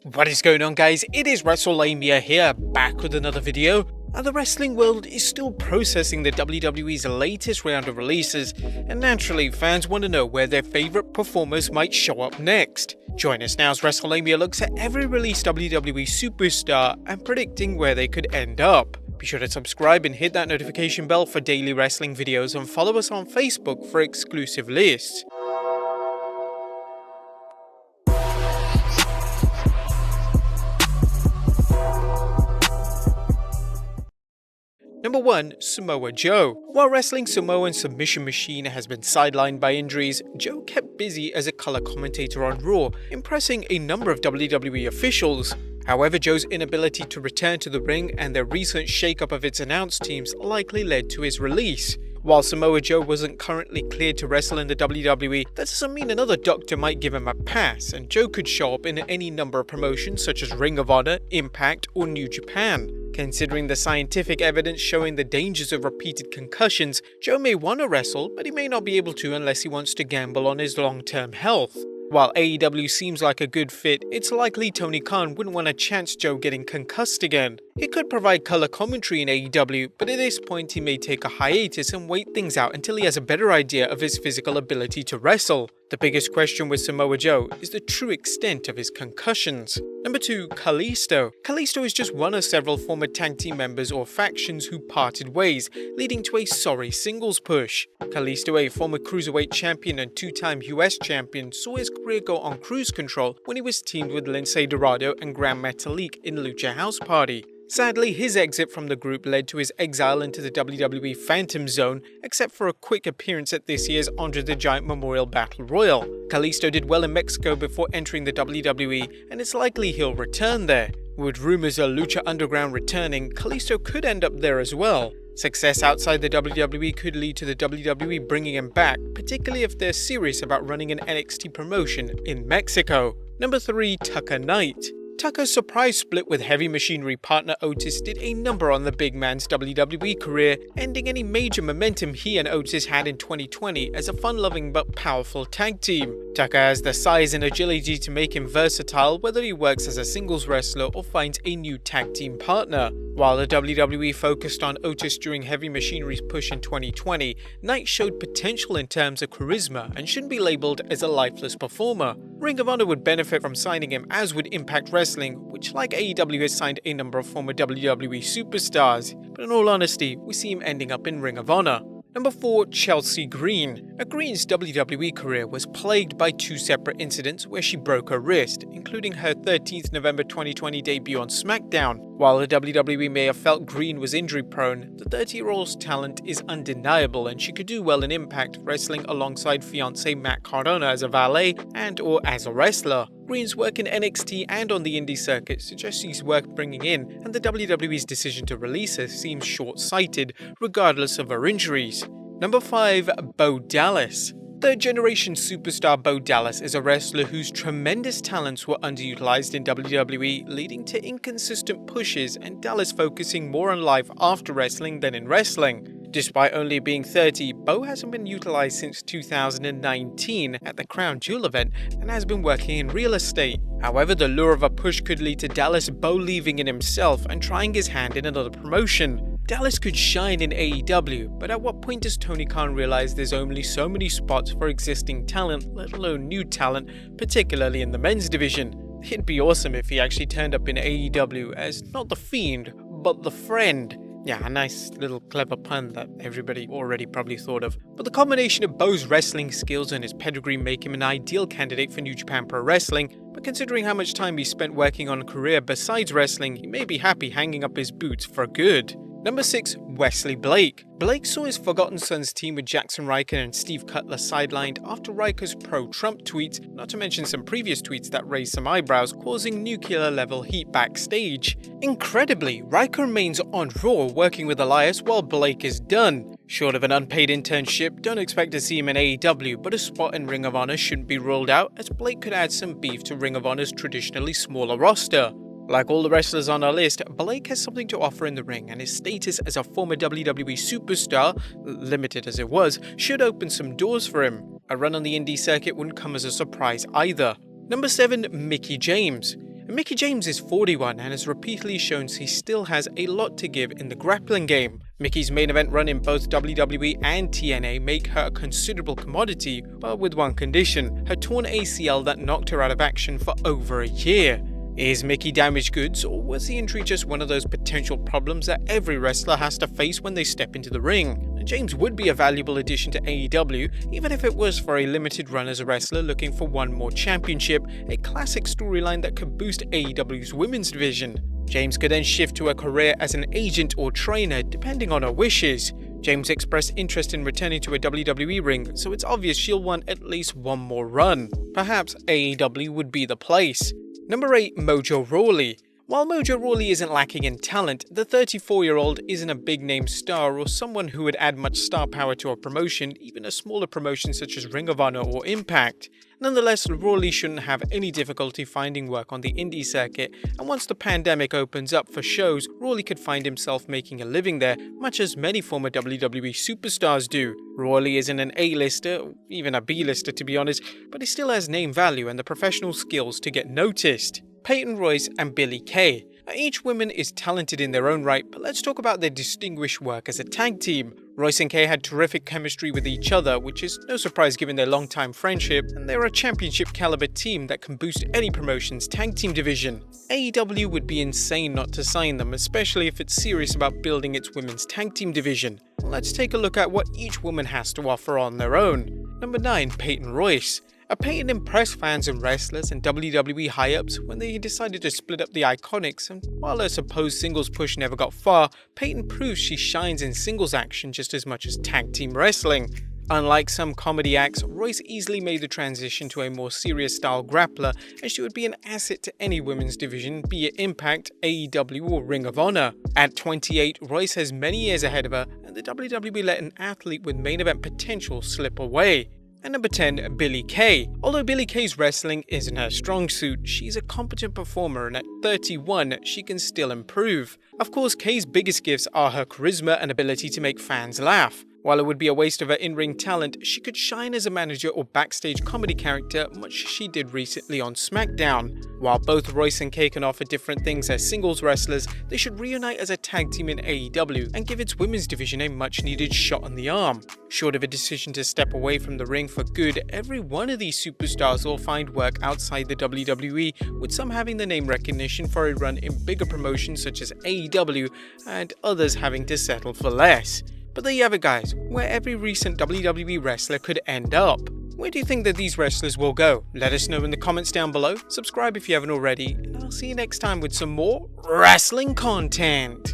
What is going on, guys? It is Wrestlelamia here, back with another video. And the wrestling world is still processing the WWE's latest round of releases, and naturally fans want to know where their favourite performers might show up next. Join us now as Wrestlelamia looks at every released WWE superstar and predicting where they could end up. Be sure to subscribe and hit that notification bell for daily wrestling videos, and follow us on Facebook for exclusive lists. Number 1. Samoa Joe. While wrestling Samoan submission machine has been sidelined by injuries, Joe kept busy as a color commentator on Raw, impressing a number of WWE officials. However, Joe's inability to return to the ring and the recent shakeup of its announced teams likely led to his release. While Samoa Joe wasn't currently cleared to wrestle in the WWE, that doesn't mean another doctor might give him a pass, and Joe could show up in any number of promotions such as Ring of Honor, Impact, or New Japan. Considering the scientific evidence showing the dangers of repeated concussions, Joe may want to wrestle, but he may not be able to unless he wants to gamble on his long-term health. While AEW seems like a good fit, it's likely Tony Khan wouldn't want to chance Joe getting concussed again. He could provide color commentary in AEW, but at this point he may take a hiatus and wait things out until he has a better idea of his physical ability to wrestle. The biggest question with Samoa Joe is the true extent of his concussions. Number 2. Kalisto. Kalisto is just one of several former tag team members or factions who parted ways, leading to a sorry singles push. Kalisto, a former cruiserweight champion and two-time US champion, saw his career go on cruise control when he was teamed with Lince Dorado and Gran Metalik in Lucha House Party. Sadly, his exit from the group led to his exile into the WWE Phantom Zone, except for a quick appearance at this year's Andre the Giant Memorial Battle Royal. Kalisto did well in Mexico before entering the WWE, and it's likely he'll return there. With rumors of Lucha Underground returning, Kalisto could end up there as well. Success outside the WWE could lead to the WWE bringing him back, particularly if they're serious about running an NXT promotion in Mexico. Number 3. Tucker Knight. Tucker's surprise split with Heavy Machinery partner Otis did a number on the big man's WWE career, ending any major momentum he and Otis had in 2020 as a fun-loving but powerful tag team. Tucker has the size and agility to make him versatile, whether he works as a singles wrestler or finds a new tag team partner. While the WWE focused on Otis during Heavy Machinery's push in 2020, Knight showed potential in terms of charisma and shouldn't be labelled as a lifeless performer. Ring of Honor would benefit from signing him, as would Impact Wrestling, which like AEW has signed a number of former WWE superstars, but in all honesty, we see him ending up in Ring of Honor. Number 4. Chelsea Green. Green's WWE career was plagued by two separate incidents where she broke her wrist, including her 13th November 2020 debut on SmackDown. While the WWE may have felt Green was injury-prone, the 30-year-old's talent is undeniable, and she could do well in Impact, wrestling alongside fiancé Matt Cardona as a valet and/or as a wrestler. Green's work in NXT and on the indie circuit suggests she's worth bringing in, and the WWE's decision to release her seems short-sighted, regardless of her injuries. Number 5. Bo Dallas. Third-generation superstar Bo Dallas is a wrestler whose tremendous talents were underutilized in WWE, leading to inconsistent pushes and Dallas focusing more on life after wrestling than in wrestling. Despite only being 30, Bo hasn't been utilized since 2019 at the Crown Jewel event and has been working in real estate. However, the lure of a push could lead to Dallas believing in himself and trying his hand in another promotion. Dallas could shine in AEW, but at what point does Tony Khan realize there's only so many spots for existing talent, let alone new talent, particularly in the men's division? It'd be awesome if he actually turned up in AEW as not the Fiend, but the Friend. Yeah, a nice little clever pun that everybody already probably thought of. But the combination of Bo's wrestling skills and his pedigree make him an ideal candidate for New Japan Pro Wrestling, but considering how much time he spent working on a career besides wrestling, he may be happy hanging up his boots for good. Number 6. Wesley Blake. Blake saw his Forgotten Sons team with Jackson Ryker and Steve Cutler sidelined after Ryker's pro-Trump tweets, not to mention some previous tweets that raised some eyebrows, causing nuclear-level heat backstage. Incredibly, Ryker remains on Raw working with Elias while Blake is done. Short of an unpaid internship, don't expect to see him in AEW, but a spot in Ring of Honor shouldn't be ruled out, as Blake could add some beef to Ring of Honor's traditionally smaller roster. Like all the wrestlers on our list, Blake has something to offer in the ring, and his status as a former WWE superstar, limited as it was, should open some doors for him. A run on the indie circuit wouldn't come as a surprise either. Number 7. Mickie James. Mickie James is 41 and has repeatedly shown he still has a lot to give in the grappling game. Mickie's main event run in both WWE and TNA make her a considerable commodity, but with one condition: her torn ACL that knocked her out of action for over a year. Is Mickie damaged goods, or was the injury just one of those potential problems that every wrestler has to face when they step into the ring? James would be a valuable addition to AEW, even if it was for a limited run as a wrestler looking for one more championship, a classic storyline that could boost AEW's women's division. James could then shift to a career as an agent or trainer, depending on her wishes. James expressed interest in returning to a WWE ring, so it's obvious she'll want at least one more run. Perhaps AEW would be the place. Number 8. Mojo Rawley. While Mojo Rawley isn't lacking in talent, the 34-year-old isn't a big-name star or someone who would add much star power to a promotion, even a smaller promotion such as Ring of Honor or Impact. Nonetheless, Rawley shouldn't have any difficulty finding work on the indie circuit, and once the pandemic opens up for shows, Rawley could find himself making a living there, much as many former WWE superstars do. Rawley isn't an A-lister, even a B-lister to be honest, but he still has name value and the professional skills to get noticed. Peyton Royce and Billie Kay. Now, each woman is talented in their own right, but let's talk about their distinguished work as a tag team. Royce and Kay had terrific chemistry with each other, which is no surprise given their long-time friendship, and they're a championship caliber team that can boost any promotion's tag team division. AEW would be insane not to sign them, especially if it's serious about building its women's tag team division. Let's take a look at what each woman has to offer on their own. Number 9. Peyton Royce. Peyton impressed fans and wrestlers and WWE high-ups when they decided to split up the Iconics, and while her supposed singles push never got far, Peyton proves she shines in singles action just as much as tag team wrestling. Unlike some comedy acts, Royce easily made the transition to a more serious style grappler, and she would be an asset to any women's division, be it Impact, AEW or Ring of Honor. At 28, Royce has many years ahead of her, and the WWE let an athlete with main event potential slip away. And number 10, Billie Kay. Although Billie Kay's wrestling isn't her strong suit, she's a competent performer, and at 31, she can still improve. Of course, Kay's biggest gifts are her charisma and ability to make fans laugh. While it would be a waste of her in-ring talent, she could shine as a manager or backstage comedy character, much as she did recently on SmackDown. While both Royce and Kay can offer different things as singles wrestlers, they should reunite as a tag team in AEW and give its women's division a much-needed shot on the arm. Short of a decision to step away from the ring for good, every one of these superstars will find work outside the WWE, with some having the name recognition for a run in bigger promotions such as AEW, and others having to settle for less. But there you have it guys, where every recent WWE wrestler could end up. Where do you think that these wrestlers will go? Let us know in the comments down below, subscribe if you haven't already, and I'll see you next time with some more wrestling content.